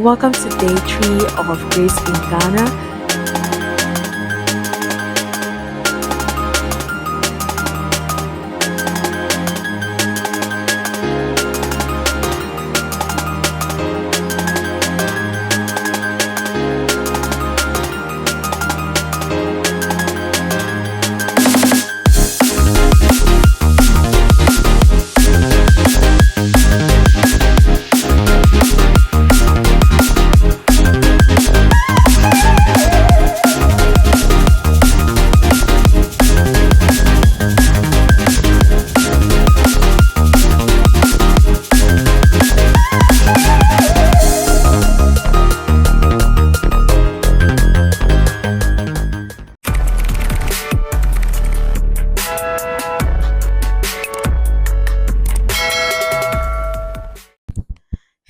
Welcome to day 3 of Grace in Ghana.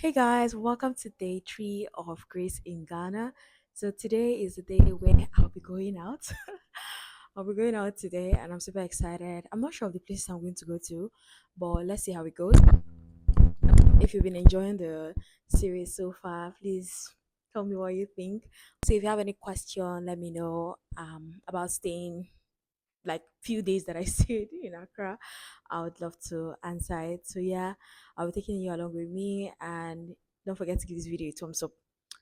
Hey guys, welcome to day 3 of Grace in Ghana. So today is the day where I'll be going out. I'll be going out today and I'm super excited. I'm not sure of the places I'm going to go to, but let's see how it goes. If you've been enjoying the series so far, please tell me what you think. So if you have any question, let me know about staying like few days that I stayed in Accra. I would love to answer it. So yeah, I'll be taking you along with me, and don't forget to give this video a thumbs up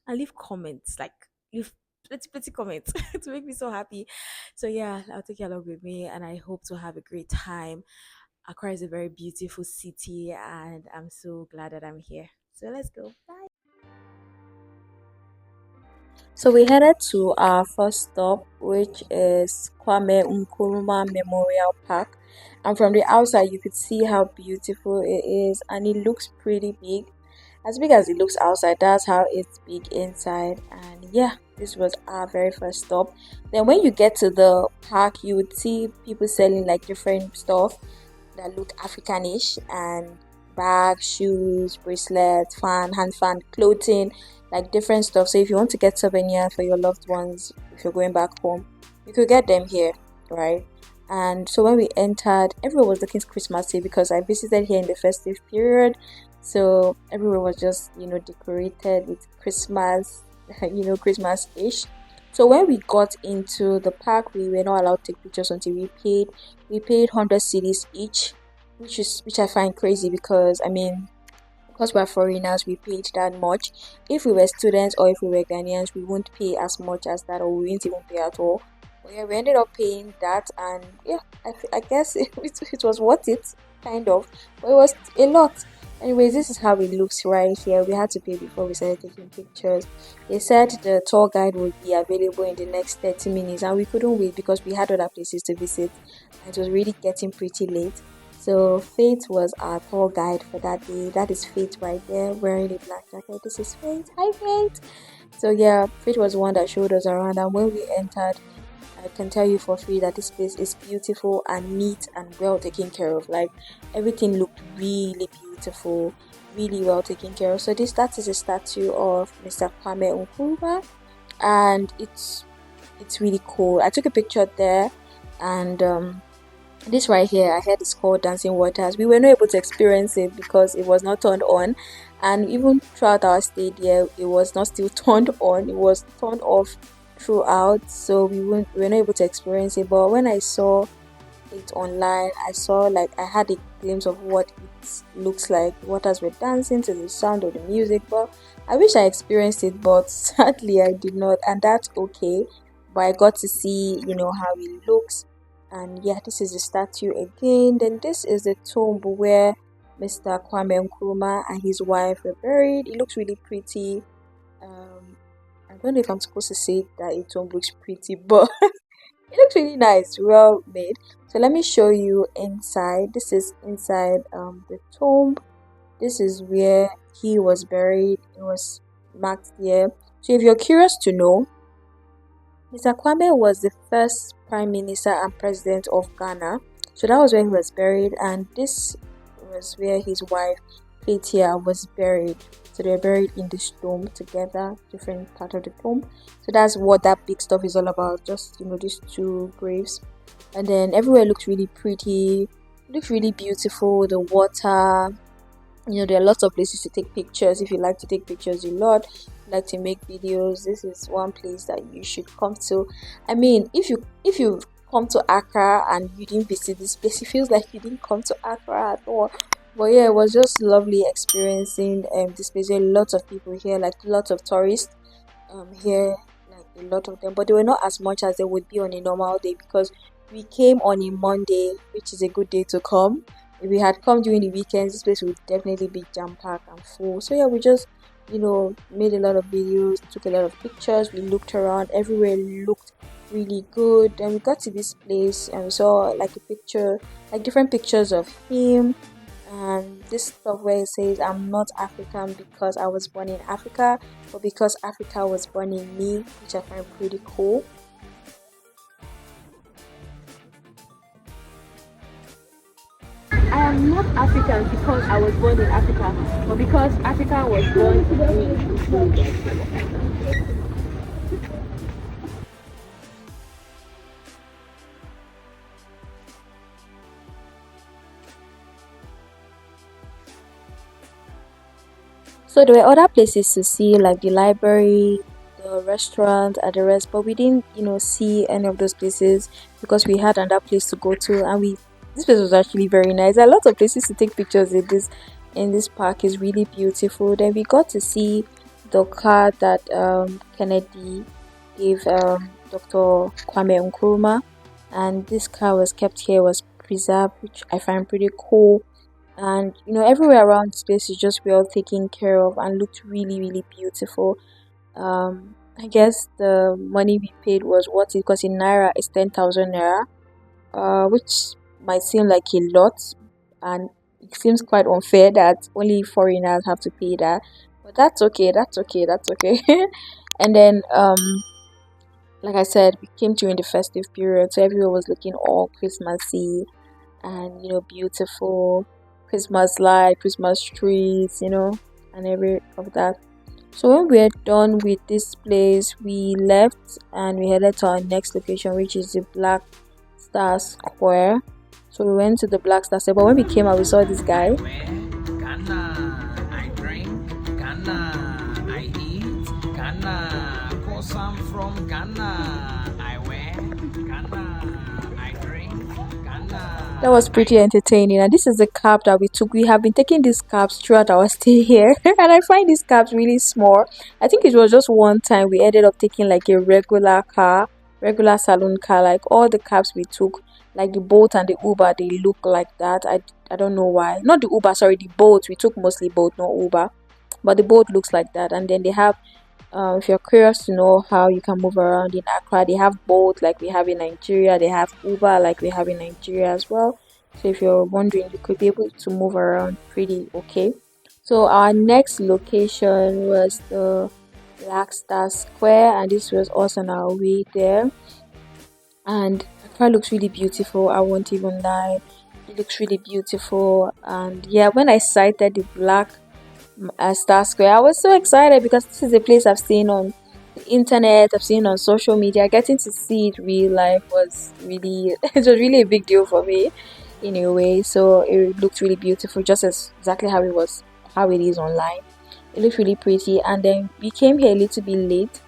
and leave comments. Like leave plenty comments to make me so happy. So yeah, I'll take you along with me, and I hope to have a great time. Accra is a very beautiful city, and I'm so glad that I'm here. So let's go. Bye. So we headed to our first stop, which is Kwame Nkrumah Memorial Park. And from the outside, you could see how beautiful it is, and it looks pretty big. As big as it looks outside, that's how it's big inside. And yeah, this was our very first stop. Then when you get to the park, you would see people selling like different stuff that look Africanish, and bags, shoes, bracelets, hand fan, clothing, like different stuff. So if you want to get souvenirs for your loved ones, if you're going back home, you could get them here, right? And so when we entered, everyone was looking Christmassy because I visited here in the festive period. So everywhere was just, decorated with Christmas, Christmas-ish. So when we got into the park, we were not allowed to take pictures until we paid. We paid 100 cedis each, which I find crazy because because we're foreigners, we paid that much. If we were students or if we were Ghanaians, we won't pay as much as that, or we won't even pay at all. But yeah, we ended up paying that, and yeah, I guess it was worth it, kind of, but it was a lot. Anyways, this is how it looks right here. We had to pay before we started taking pictures. They said the tour guide would be available in the next 30 minutes, and we couldn't wait because we had other places to visit, and it was really getting pretty late. So Faith was our tour guide for that day. That is Faith right there, wearing a black jacket. This is Faith. Hi, Faith. So yeah, Faith was the one that showed us around, and when we entered, I can tell you for free that this place is beautiful and neat and well taken care of. Like everything looked really beautiful, really well taken care of. So that is a statue of Mr. Kwame Nkrumah, and it's really cool. I took a picture there, and this right here, I heard it's called Dancing Waters. We were not able to experience it because it was not turned on, and even throughout our stay there, it was not still turned on. It was turned off throughout, so we were not able to experience it. But when I saw it online, I had a glimpse of what it looks like. Waters were dancing to the sound of the music, but I wish I experienced it, but sadly I did not, and that's okay. But I got to see, how it looks. And yeah, this is the statue again. Then this is the tomb where Mr. Kwame Nkrumah and his wife were buried. It looks really pretty. I don't know if I'm supposed to say that a tomb looks pretty, but it looks really nice, well made. So let me show you inside. This is inside the tomb. This is where he was buried. It was marked here. So if you're curious to know, Mr. Kwame was the first Prime Minister and President of Ghana. So that was where he was buried, and this was where his wife, Faithia, was buried. So they were buried in this tomb together, different part of the tomb. So that's what that big stuff is all about, just, these two graves. And then everywhere looks really pretty, looks really beautiful. The water, there are lots of places to take pictures. If you like to take pictures a lot, like to make videos, this is one place that you should come to. I mean, if you come to Accra and you didn't visit this place, it feels like you didn't come to Accra at all. But yeah, it was just lovely experiencing this place. There are lots of people here, like lots of tourists here, like a lot of them, but they were not as much as they would be on a normal day because we came on a Monday, which is a good day to come. If we had come during the weekends, this place would definitely be jam packed and full. So yeah, we just made a lot of videos, took a lot of pictures, we looked around, everywhere looked really good. Then we got to this place and we saw like a picture, like different pictures of him, and this stuff where it says I'm not African because I was born in Africa, but because Africa was born in me, which I find pretty cool. I am not African because I was born in Africa, but because Africa was born in me. So there were other places to see, like the library, the restaurant, and the rest, but we didn't, see any of those places because we had another place to go to, and we this place was actually very nice. There are lots of places to take pictures in this park is really beautiful. Then we got to see the car that Kennedy gave Dr. Kwame Nkrumah, and this car was kept here, was preserved, which I find pretty cool. And everywhere around this place is just well taken care of and looked really, really beautiful. I guess the money we paid was worth it because in naira it's 10,000 naira, which might seem like a lot, and it seems quite unfair that only foreigners have to pay that. But that's okay. That's okay. That's okay. And then like I said, we came during the festive period, so everyone was looking all Christmassy and beautiful Christmas light, Christmas trees, and every of that. So when we are done with this place, we left and we headed to our next location, which is the Black Star Square. So we went to the Black Star Square, but when we came out, we saw this guy. Ghana, I drink. Ghana, I eat. Ghana, cause I'm from Ghana. I wear. Ghana, I drink. Ghana. That was pretty entertaining, and this is the cab that we took. We have been taking these cabs throughout our stay here, and I find these cabs really small. I think it was just one time we ended up taking like a regular car, regular saloon car. Like all the cabs we took, like the Bolt and the Uber, they look like that. I don't know why. Not the Uber, sorry, the Bolt. We took mostly Bolt, not Uber, but the Bolt looks like that. And then they have if you're curious to know how you can move around in Accra, they have both like we have in Nigeria, they have Uber like we have in Nigeria as well. So if you're wondering, you could be able to move around pretty okay. So our next location was the Black Star Square, and this was us on our way there. And Accra looks really beautiful, I won't even lie. It looks really beautiful, and yeah, when I sighted the Black Star Square, I was so excited because this is a place I've seen on the internet, I've seen on social media. Getting to see it real life was really it was really a big deal for me in a way. So it looked really beautiful, just as exactly how it is online. It looked really pretty, and then we came here a little bit late,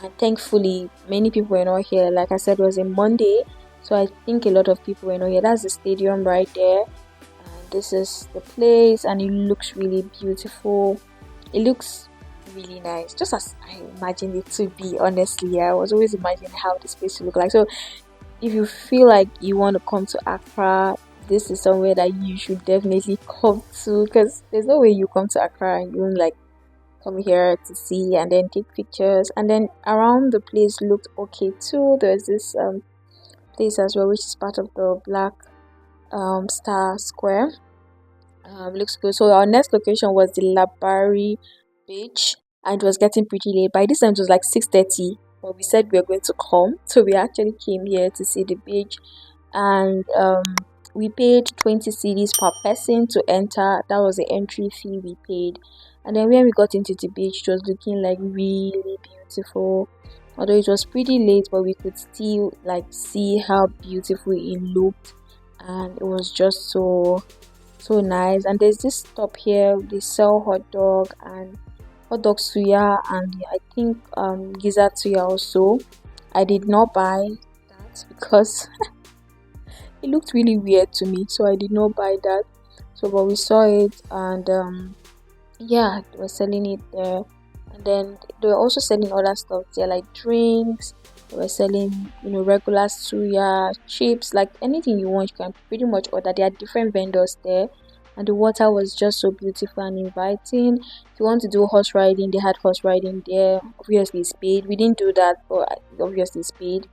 and thankfully many people were not here. Like I said, it was a Monday, so I think a lot of people were not here. That's the stadium right there, and this is the place, and it looks really beautiful. It looks really nice, just as I imagined it to be. Honestly, I was always imagining how this place would look like. So if you feel like you want to come to Accra, this is somewhere that you should definitely come to, because there's no way you come to Accra and you won't like come here to see and then take pictures. And then around the place looked okay too. There's this place as well, which is part of the Black Star Square. Looks good. So our next location was the Labadi Beach, and it was getting pretty late. By this time it was like 6:30, but we said we were going to come, so we actually came here to see the beach. And we paid 20 cedis per person to enter. That was the entry fee we paid. And then when we got into the beach, it was looking like really beautiful. Although it was pretty late, but we could still like see how beautiful it looked, and it was just so nice. And there's this stop here, they sell hot dog, and hot dog suya, and I think gizzard suya also. I did not buy that because it looked really weird to me, so I did not buy that. So but we saw it, and yeah, they were selling it there. And then they were also selling other stuff there, like drinks. They were selling, regular suya, chips, like anything you want, you can pretty much order. There are different vendors there, and the water was just so beautiful and inviting. If you want to do horse riding, they had horse riding there. Obviously, it's paid. We didn't do that, but obviously, it's paid.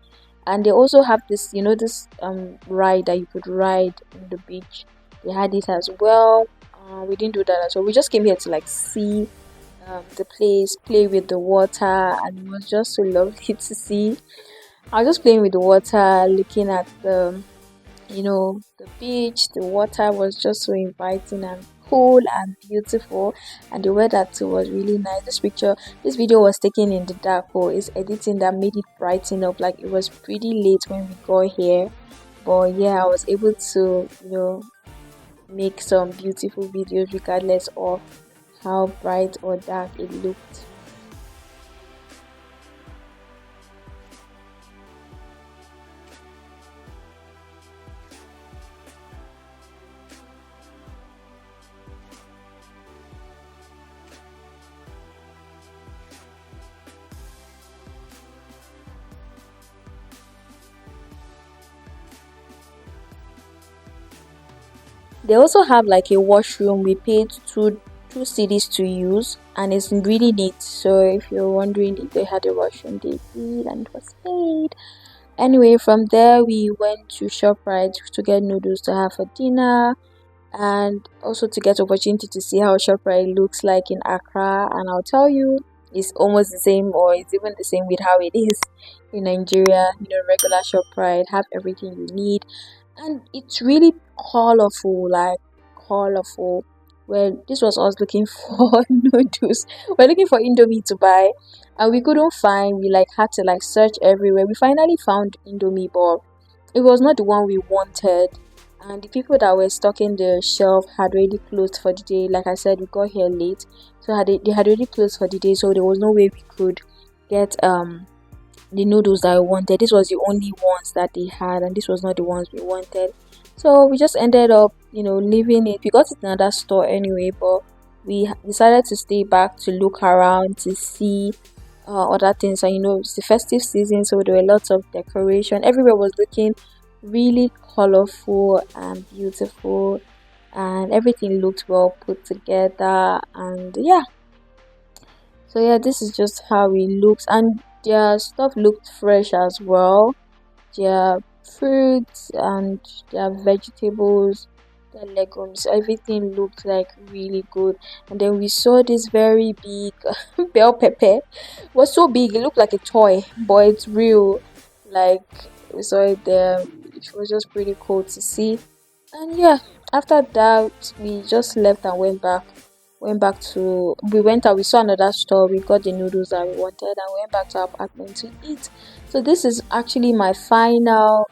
And they also have this, this ride that you could ride on the beach. They had it as well. We didn't do that as well. We just came here to like see the place, play with the water, and it was just so lovely to see. I was just playing with the water, looking at the beach. The water was just so inviting and cool and beautiful, and the weather too was really nice. This video was taken in the dark, or it's editing that made it brighten up. Like it was pretty late when we got here, but yeah, I was able to make some beautiful videos regardless of how bright or dark it looked. They also have like a washroom. We paid two cities to use, and it's really neat. So if you're wondering if they had a washroom, they did, and it was paid. Anyway, from there we went to ShopRite to get noodles to have for dinner, and also to get opportunity to see how ShopRite looks like in Accra. And I'll tell you, it's almost the same, or it's even the same with how it is in Nigeria. Regular ShopRite have everything you need, and it's really colorful, like colorful. Well, this was us looking for noodles. We're looking for Indomie to buy, and we couldn't find. We like had to like search everywhere. We finally found Indomie, but it was not the one we wanted. And the people that were stocking the shelf had already closed for the day. Like I said, we got here late, so they had already closed for the day. So there was no way we could get the noodles that I wanted. This was the only ones that they had, and this was not the ones we wanted. So we just ended up, leaving it. We got it in another store anyway, but we decided to stay back to look around to see other things. And it's the festive season, so there were lots of decoration. Everywhere was looking really colorful and beautiful, and everything looked well put together. And yeah, so yeah, this is just how it looks, and their stuff looked fresh as well. Their fruits and their vegetables, their legumes, everything looked like really good. And then we saw this very big bell pepper. It was so big, it looked like a toy, but it's real. Like we saw it there. It was just pretty cool to see. And yeah, after that we just left and went back to we went out, we saw another store, we got the noodles that we wanted, and we went back to our apartment to eat. So this is actually my final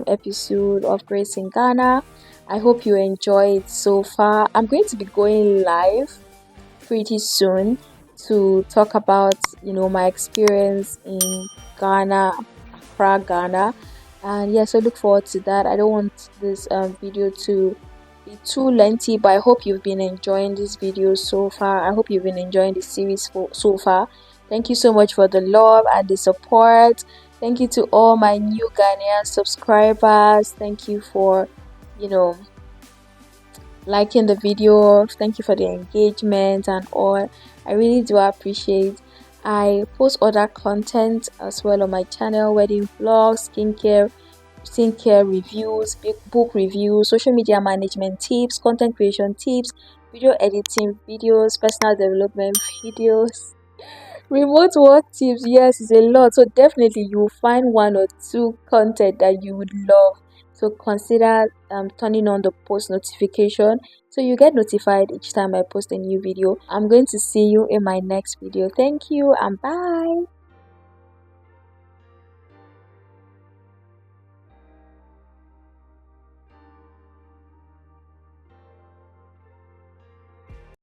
episode of Grace in Ghana. I hope you enjoy it so far. I'm going to be going live pretty soon to talk about my experience in Ghana, Accra, Ghana. And yes, I look forward to that. I don't want this video to be too lengthy, but I hope you've been enjoying this video so far. I hope you've been enjoying the series so far. Thank you so much for the love and the support. Thank you to all my new Ghanaian subscribers. Thank you for liking the video. Thank you for the engagement and all. I really do appreciate. I post other content as well on my channel: wedding vlogs, skincare reviews, book reviews, social media management tips, content creation tips, video editing videos, personal development videos, remote work tips. Yes, it's a lot, so definitely you will find one or two content that you would love. So consider turning on the post notification so you get notified each time I post a new video. I'm going to see you in my next video. Thank you and bye.